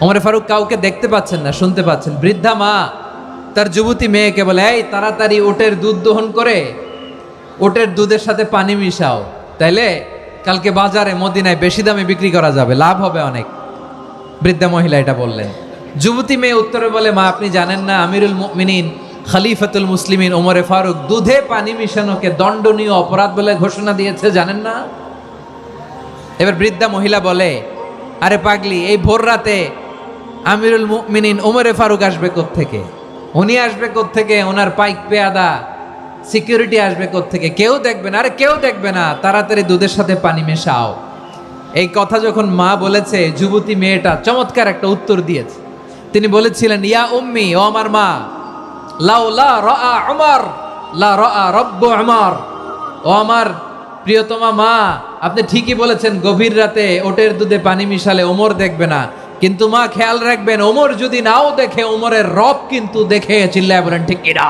ওমর ফারুক কাউকে দেখতে পাচ্ছেন না, শুনতে পাচ্ছেন। বৃদ্ধা মা তার যুবতী মেয়েকে বলে, এই তাড়াতাড়ি ওটের দুধ দহন করে ওটের দুধের সাথে পানি মিশাও, তাইলে কালকে বাজারে মদিনায় বেশি দামে বিক্রি করা যাবে, লাভ হবে অনেক। বৃদ্ধা মহিলা এটা বললেন। যুবতী মেয়ে উত্তরে বলে, মা আপনি জানেন না আমিরুল মুমিনিন খলিফাতুল মুসলিমিন ওমরে ফারুক দুধে পানি মিশানোকে দণ্ডনীয় অপরাধ বলে ঘোষণা দিয়েছে, জানেন না? এবার বৃদ্ধা মহিলা বলে, আরে পাগলি, এই ভোর রাতে আমিরুল মুমিনিন ওমরে ফারুক আসবে কোত্থেকে? উনি আসবে কোত্থেকে? ওনার পাইক পেয়াদা সিকিউরিটি আসবে কোত্থেকে? কেউ দেখবে না। আরে কেউ দেখবে না, তাড়াতাড়ি দুধের সাথে পানি মেশাও। এই কথা যখন মা বলেছে, যুবতী মেয়েটা চমৎকার একটা উত্তর দিয়েছে। তিনি বলেছিলেন, ইয়া উম্মি, ও আমার মা, লাউলা রাআ উমর লা রাআ রব্বু উমর। ও আমার প্রিয়তমা মা, আপনি ঠিকই বলেছেন, গভীর রাতে ওটের দুধে পানি মিশালে ওমর দেখবে না, কিন্তু মা খেয়াল রাখবেন, ওমর যদি নাও দেখে, ওমরের রব কিন্তু দেখে। চিল্লায় বলেন ঠিক কিনা?